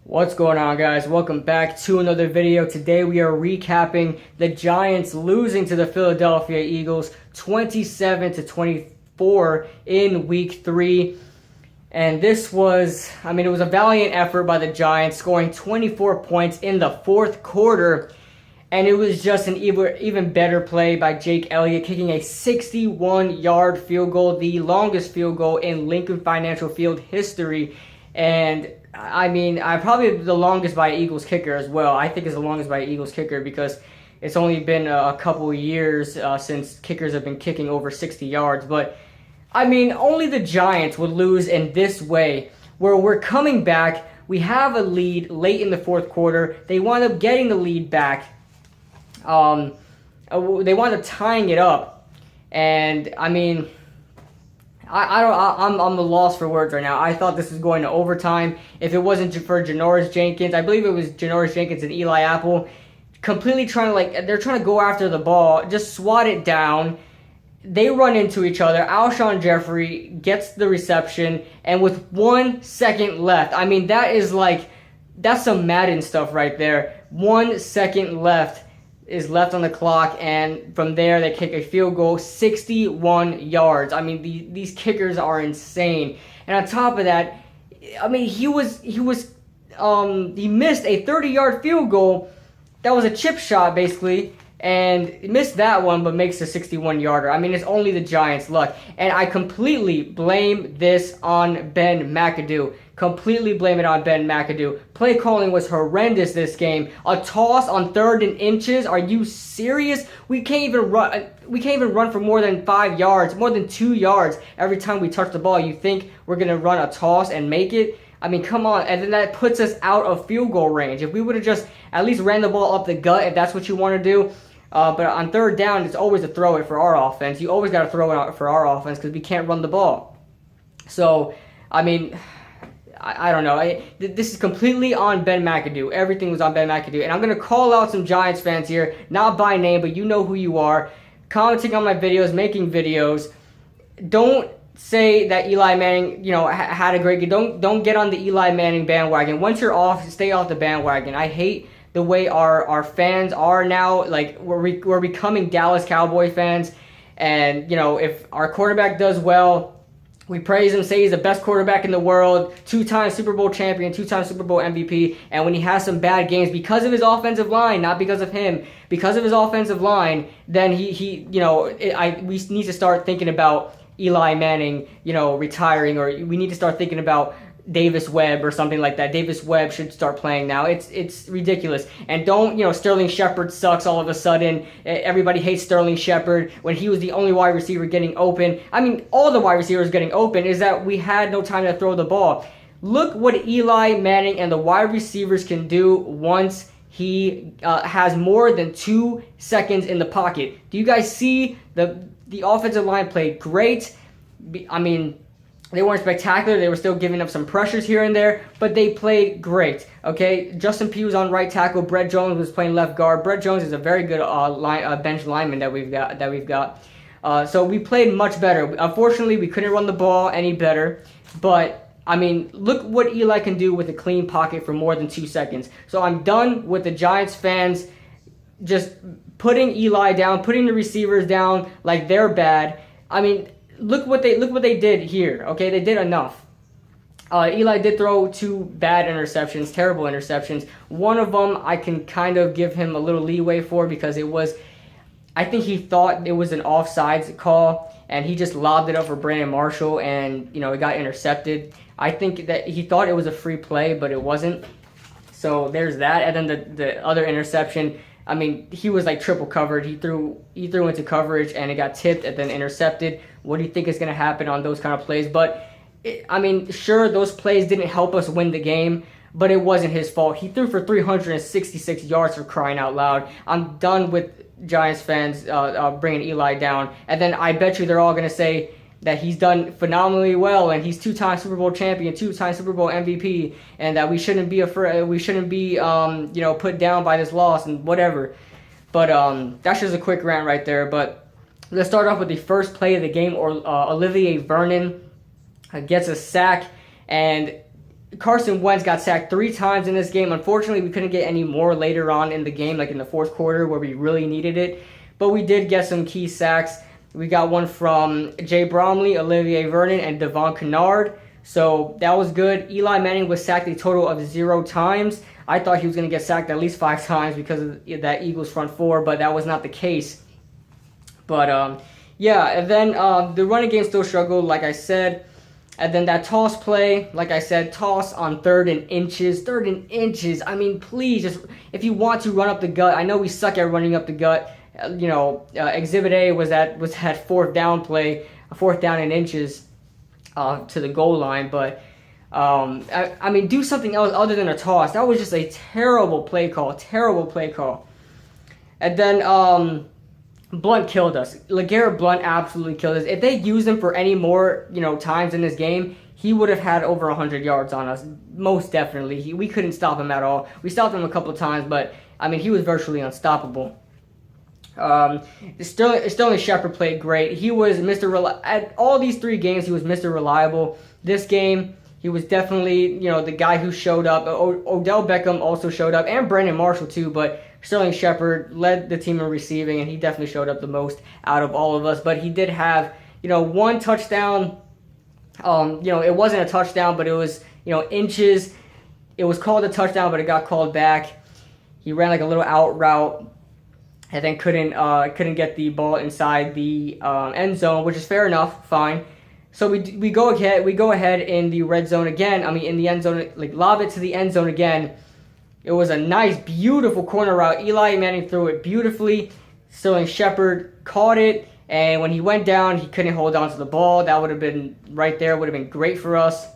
What's going on, guys? Welcome back to another video. Today we are recapping the Giants losing to the Philadelphia Eagles 27-24 in week 3. And this was, it was a valiant effort by the Giants, scoring 24 points in the fourth quarter. And it was just an even better play by Jake Elliott, kicking a 61-yard field goal, the longest field goal in Lincoln Financial Field history. And I probably the longest by an Eagles kicker as well. I think it's the longest by an Eagles kicker because it's only been a couple of years since kickers have been kicking over 60 yards. But, only the Giants would lose in this way, where we're coming back. We have a lead late in the fourth quarter. They wind up getting the lead back. They wind up tying it up. And, I'm a loss for words right now. I thought this was going to overtime. If it wasn't for Janoris Jenkins, I believe it was Janoris Jenkins and Eli Apple, completely they're trying to go after the ball, just swat it down. They run into each other. Alshon Jeffrey gets the reception, and with 1 second left, that's some Madden stuff right there. 1 second left is left on the clock, and from there they kick a field goal, 61 yards. These kickers are insane. And on top of that, he missed a 30-yard field goal that was a chip shot basically, and missed that one, but makes a 61-yarder. It's only the Giants' luck. And I completely blame this on Ben McAdoo. Completely blame it on Ben McAdoo. Play calling was horrendous this game. A toss on 3rd and inches. Are you serious? We can't even run. We can't even run for more than 5 yards, more than 2 yards every time we touch the ball. You think we're gonna run a toss and make it? Come on. And then that puts us out of field goal range. If we would have just at least ran the ball up the gut, if that's what you want to do. But on 3rd down, it's always a throw it for our offense. You always got to throw it out for our offense because we can't run the ball. So, I don't know. This is completely on Ben McAdoo. Everything was on Ben McAdoo. And I'm going to call out some Giants fans here, not by name, but you know who you are, commenting on my videos, making videos. Don't say that Eli Manning, had a great game. Don't get on the Eli Manning bandwagon. Once you're off, stay off the bandwagon. I hate the way our fans are now. We're becoming Dallas Cowboy fans. And, if our quarterback does well, we praise him, say he's the best quarterback in the world, 2-time Super Bowl champion, 2-time Super Bowl MVP. And when he has some bad games because of his offensive line, not because of him, because of his offensive line, then we need to start thinking about Eli Manning, retiring, or we need to start thinking about Davis Webb or something like that. Davis Webb should start playing now. It's ridiculous. And don't, Sterling Shepard sucks all of a sudden. Everybody hates Sterling Shepard when he was the only wide receiver getting open. All the wide receivers getting open is that we had no time to throw the ball. Look what Eli Manning and the wide receivers can do once he has more than 2 seconds in the pocket. Do you guys see the offensive line played great? They weren't spectacular. They were still giving up some pressures here and there, but they played great. Okay, Justin Pugh was on right tackle. Brett Jones was playing left guard. Brett Jones is a very good bench lineman that we've got. So we played much better. Unfortunately, we couldn't run the ball any better. But look what Eli can do with a clean pocket for more than 2 seconds. So I'm done with the Giants fans just putting Eli down, putting the receivers down like they're bad. Look what they did here. Okay, they did enough. Eli did throw 2 bad interceptions, terrible interceptions. One of them I can kind of give him a little leeway for because I think he thought it was an offsides call and he just lobbed it up for Brandon Marshall and it got intercepted. I think that he thought it was a free play, but it wasn't. So there's that. And then the other interception, he was triple covered. He threw into coverage and it got tipped and then intercepted. What do you think is going to happen on those kind of plays? But, sure, those plays didn't help us win the game, but it wasn't his fault. He threw for 366 yards, for crying out loud. I'm done with Giants fans bringing Eli down. And then I bet you they're all going to say that he's done phenomenally well and he's 2-time Super Bowl champion, 2-time Super Bowl MVP, and that we shouldn't be put down by this loss and whatever. But that's just a quick rant right there. But let's start off with the first play of the game. Olivier Vernon gets a sack, and Carson Wentz got sacked 3 times in this game. Unfortunately, we couldn't get any more later on in the game, like in the fourth quarter where we really needed it. But we did get some key sacks. We got one from Jay Bromley, Olivier Vernon, and Devon Kennard. So that was good. Eli Manning was sacked a total of 0 times. I thought he was going to get sacked at least 5 times because of that Eagles front four, but that was not the case. But, yeah, and then the running game still struggled, like I said. And then that toss play, like I said, toss on 3rd and inches. 3rd and inches. I mean, please, just if you want to run up the gut. I know we suck at running up the gut. Exhibit A was that 4th down play, 4th down in inches to the goal line. But, I mean, do something else other than a toss. That was just a terrible play call. Terrible play call. And then Blunt killed us. LeGarrette Blunt absolutely killed us. If they used him for any more, times in this game, he would have had over 100 yards on us. Most definitely. We couldn't stop him at all. We stopped him a couple of times, but, I mean, he was virtually unstoppable. Sterling Shepard played great. He was at all these 3 games, he was Mr. Reliable. This game, he was definitely, the guy who showed up. Odell Beckham also showed up, and Brandon Marshall too, but Sterling Shepard led the team in receiving, and he definitely showed up the most out of all of us. But he did have, 1 touchdown. It wasn't a touchdown, but it was, inches. It was called a touchdown, but it got called back. He ran like a little out route, and then couldn't get the ball inside the end zone, which is fair enough, fine. So we go ahead in the red zone again. I mean, in the end zone, like lob it to the end zone again. It was a nice, beautiful corner route. Eli Manning threw it beautifully. Sterling Shepard caught it, and when he went down, he couldn't hold on to the ball. That would have been right there. Would have been great for us.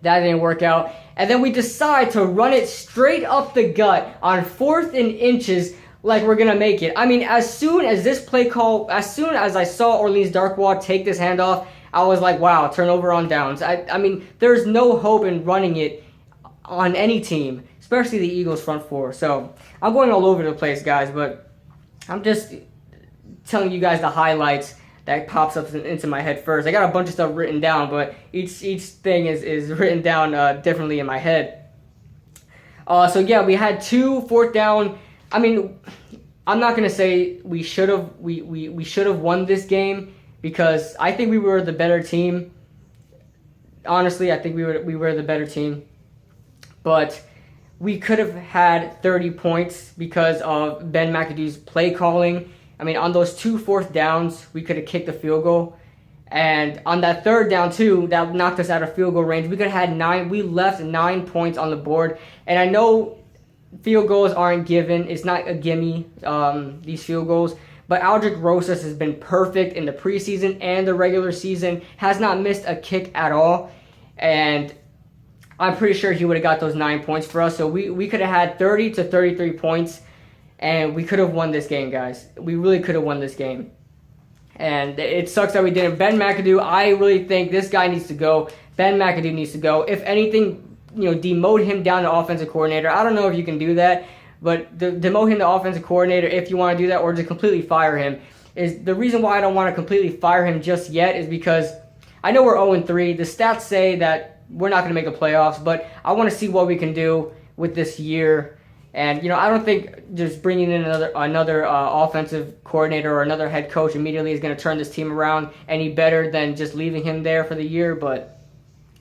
That didn't work out. And then we decide to run it straight up the gut on 4th and inches like we're going to make it. I mean, as soon as I saw Orleans Darkwa take this handoff, I was like, wow, turnover on downs. I mean, there's no hope in running it on any team, especially the Eagles front four. So I'm going all over the place, guys, but I'm just telling you guys the highlights that pops up into my head first. I got a bunch of stuff written down, but each thing is written down differently in my head. So yeah, we had 2 4th down. I mean, I'm not gonna say we should have won this game, because I think we were the better team. Honestly, I think we were the better team. But we could have had 30 points because of Ben McAdoo's play calling. I mean, on those 2 4th downs, we could have kicked a field goal. And on that 3rd down, too, that knocked us out of field goal range. We could have had 9. We left 9 points on the board. And I know field goals aren't given. It's not a gimme, these field goals. But Aldrick Rosas has been perfect in the preseason and the regular season. Has not missed a kick at all. And I'm pretty sure he would have got those 9 points for us. So we could have had 30 to 33 points. And we could have won this game, guys. We really could have won this game. And it sucks that we didn't. Ben McAdoo, I really think this guy needs to go. Ben McAdoo needs to go. If anything, demote him down to offensive coordinator. I don't know if you can do that. But demote him to offensive coordinator if you want to do that, or just completely fire him. Is the reason why I don't want to completely fire him just yet is because I know we're 0-3. The stats say that we're not going to make the playoffs, but I want to see what we can do with this year. And I don't think just bringing in another offensive coordinator or another head coach immediately is going to turn this team around any better than just leaving him there for the year. But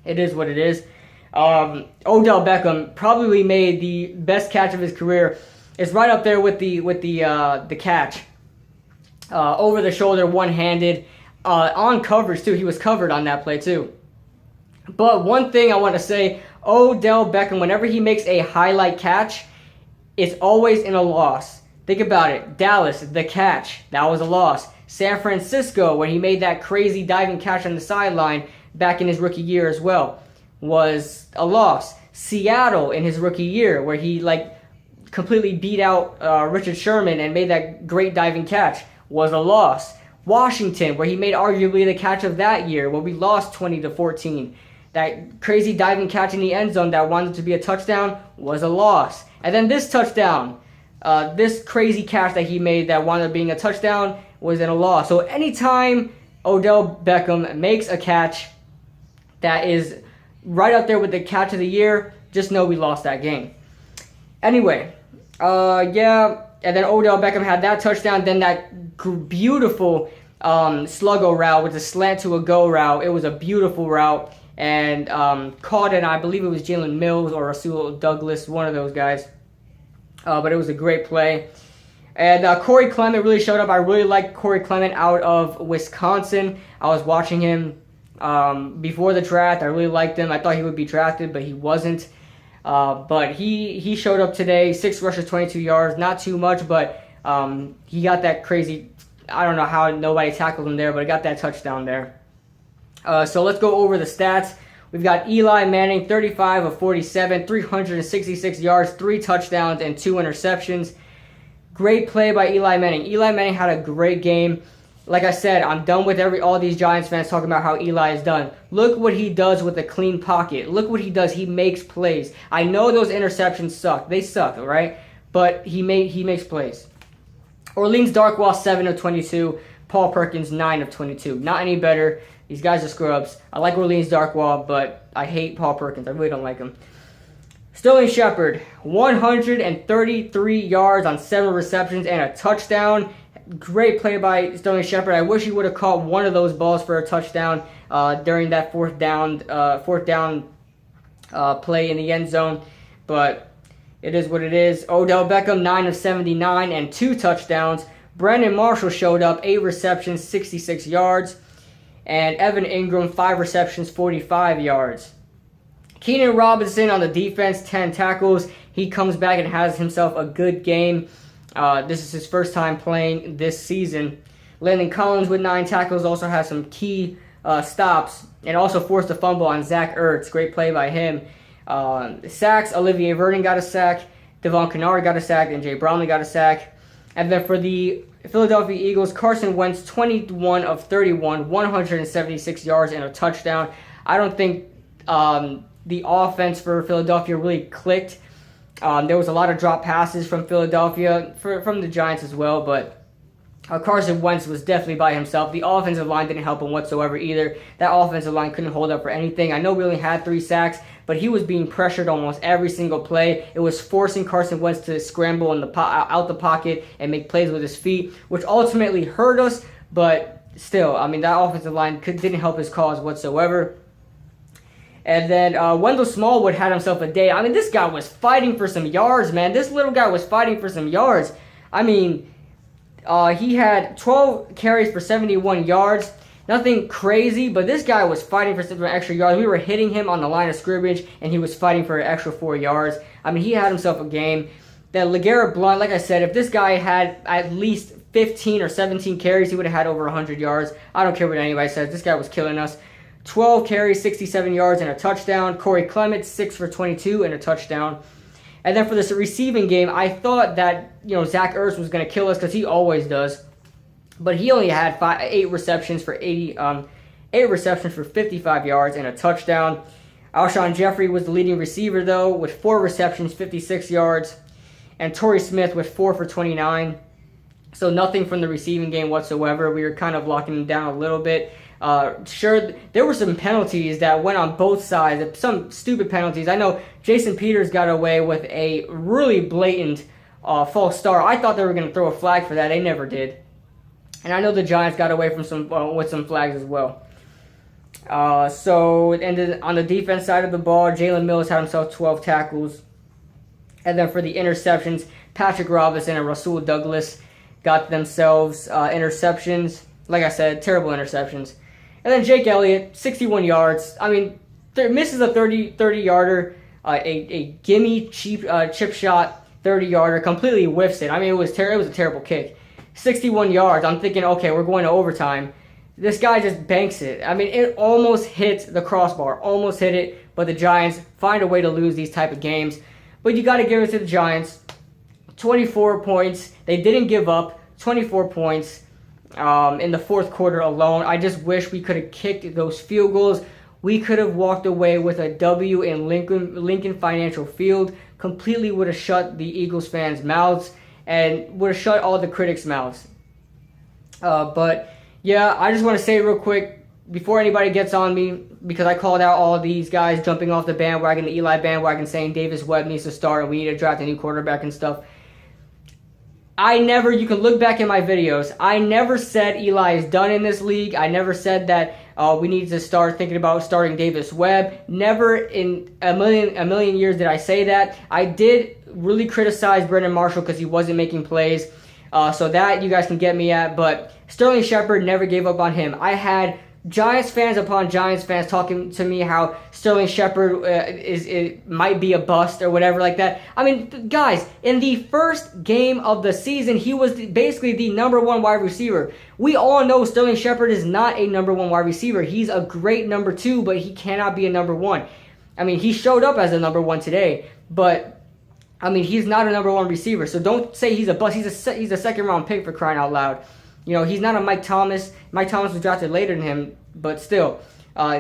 it is what it is. Odell Beckham probably made the best catch of his career. It's right up there with the catch over the shoulder, one-handed, on coverage too. He was covered on that play too. But one thing I want to say, Odell Beckham, whenever he makes a highlight catch, it's always in a loss. Think about it. Dallas, the catch, that was a loss. San Francisco, when he made that crazy diving catch on the sideline back in his rookie year as well, was a loss. Seattle in his rookie year, where he completely beat out Richard Sherman and made that great diving catch, was a loss. Washington, where he made arguably the catch of that year, where we lost 20-14. That crazy diving catch in the end zone that wanted to be a touchdown was a loss. And then this touchdown, this crazy catch that he made that wound up being a touchdown was in a loss. So anytime Odell Beckham makes a catch that is right up there with the catch of the year. Just know we lost that game. Anyway, yeah, and then Odell Beckham had that touchdown. Then that beautiful sluggo route with a slant to a go route. It was a beautiful route, and caught it. I believe it was Jalen Mills or Rasul Douglas, one of those guys. But it was a great play. And Corey Clement really showed up. I really liked Corey Clement out of Wisconsin. I was watching him before the draft. I really liked him. I thought he would be drafted, but he wasn't. But he showed up today. 6 rushes, 22 yards. Not too much, but he got that crazy. I don't know how nobody tackled him there, but he got that touchdown there. So let's go over the stats. We've got Eli Manning, 35 of 47, 366 yards, 3 touchdowns, and 2 interceptions. Great play by Eli Manning. Eli Manning had a great game. Like I said, I'm done with all these Giants fans talking about how Eli is done. Look what he does with a clean pocket. Look what he does. He makes plays. I know those interceptions suck. They suck, all right? But he makes plays. Orleans Darkwa, 7 of 22. Paul Perkins, 9 of 22. Not any better. These guys are scrubs. I like Orleans Darkwa, but I hate Paul Perkins. I really don't like him. Sterling Shepard, 133 yards on 7 receptions and a touchdown. Great play by Sterling Shepard. I wish he would have caught one of those balls for a touchdown during that fourth down play in the end zone. But it is what it is. Odell Beckham, 9 of 79 and 2 touchdowns. Brandon Marshall showed up, 8 receptions, 66 yards. And Evan Ingram, 5 receptions, 45 yards. Keenan Robinson on the defense, 10 tackles. He comes back and has himself a good game. This is his first time playing this season. Landon Collins with 9 tackles also has some key stops and also forced a fumble on Zach Ertz. Great play by him. Sacks, Olivier Vernon got a sack. Devon Kennard got a sack. And Jay Brownlee got a sack. And then for the Philadelphia Eagles, Carson Wentz, 21 of 31, 176 yards and a touchdown. I don't think the offense for Philadelphia really clicked. There was a lot of drop passes from Philadelphia, from the Giants as well, but Carson Wentz was definitely by himself. The offensive line didn't help him whatsoever either. That offensive line couldn't hold up for anything. I know we only had 3 sacks, but he was being pressured almost every single play. It was forcing Carson Wentz to scramble out the pocket and make plays with his feet, which ultimately hurt us, but still, I mean, that offensive line didn't help his cause whatsoever. And then Wendell Smallwood had himself a day. I mean, this guy was fighting for some yards, man. This little guy was fighting for some yards. I mean, he had 12 carries for 71 yards. Nothing crazy, but this guy was fighting for some extra yards. We were hitting him on the line of scrimmage, and he was fighting for an extra 4 yards. I mean, he had himself a game. Then LeGarrette Blount, like I said, if this guy had at least 15 or 17 carries, he would have had over 100 yards. I don't care what anybody says. This guy was killing us. 12 carries, 67 yards, and a touchdown. Corey Clement, 6 for 22 and a touchdown. And then for this receiving game, I thought that Zach Ertz was going to kill us because he always does. But he only had 8 receptions for 55 yards and a touchdown. Alshon Jeffrey was the leading receiver, though, with 4 receptions, 56 yards. And Torrey Smith with 4 for 29. So nothing from the receiving game whatsoever. We were kind of locking him down a little bit. Sure, there were some penalties that went on both sides, some stupid penalties. I know Jason Peters got away with a really blatant false start. I thought they were going to throw a flag for that. They never did. And I know the Giants got away from with some flags as well. And then on the defense side of the ball, Jalen Mills had himself 12 tackles. And then for the interceptions, Patrick Robinson and Rasul Douglas got themselves interceptions. Like I said, terrible interceptions. And then Jake Elliott, 61 yards. I mean, misses a 30-yarder, a gimme chip shot 30-yarder, completely whiffs it. I mean, it was a terrible kick. 61 yards. I'm thinking, okay, we're going to overtime. This guy just banks it. I mean, it almost hit the crossbar, almost hit it, but the Giants find a way to lose these type of games. But you got to give it to the Giants. 24 points. They didn't give up. 24 points. In the fourth quarter alone. I just wish we could have kicked those field goals. We could have walked away with a W in Lincoln Financial Field. Completely would have shut the Eagles fans' mouths and would have shut all the critics' mouths. But yeah, I just want to say real quick, before anybody gets on me, because I called out all of these guys jumping off the bandwagon, the Eli bandwagon, saying Davis Webb needs to start and we need to draft a new quarterback and stuff. You can look back in my videos, I never said Eli is done in this league. I never said that we need to start thinking about starting Davis Webb. Never in a million years did I say that. I did really criticize Brandon Marshall because he wasn't making plays. So that you guys can get me at. But Sterling Shepard, never gave up on him. I had Giants fans upon Giants fans talking to me how Sterling Shepard might be a bust or whatever like that. I mean, guys, in the first game of the season, he was basically the number 1 wide receiver. We all know Sterling Shepard is not a number 1 wide receiver. He's a great number 2, but he cannot be a number 1. I mean, he showed up as a number 1 today, but I mean, he's not a number 1 receiver. So don't say he's a bust. He's a second round pick, for crying out loud. You know, he's not a Mike Thomas. Mike Thomas was drafted later than him, but still,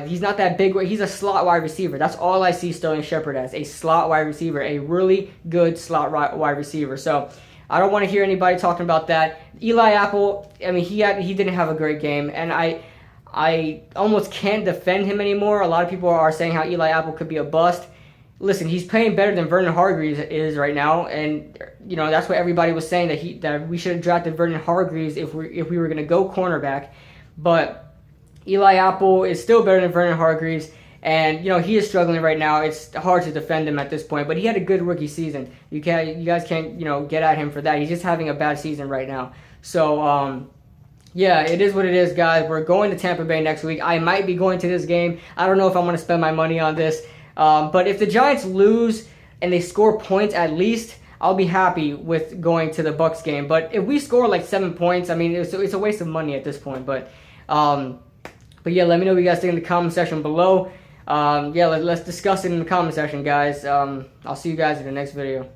he's not that big. He's a slot wide receiver. That's all I see Sterling Shepard as, a slot wide receiver, a really good slot wide receiver. So I don't want to hear anybody talking about that. Eli Apple, I mean, he didn't have a great game, and I almost can't defend him anymore. A lot of people are saying how Eli Apple could be a bust. Listen, he's playing better than Vernon Hargreaves is right now, and you know that's what everybody was saying, that we should have drafted Vernon Hargreaves if we were going to go cornerback. But Eli Apple is still better than Vernon Hargreaves, and you know he is struggling right now. It's hard to defend him at this point, but he had a good rookie season. You guys can't get at him for that. He's just having a bad season right now. So yeah, it is what it is, guys. We're going to Tampa Bay next week. I might be going to this game. I don't know if I'm going to spend my money on this. But if the Giants lose and they score points at least, I'll be happy with going to the Bucs game. But if we score like 7 points, I mean, it's a waste of money at this point. But yeah, let me know what you guys think in the comment section below. Yeah, let's discuss it in the comment section, guys. I'll see you guys in the next video.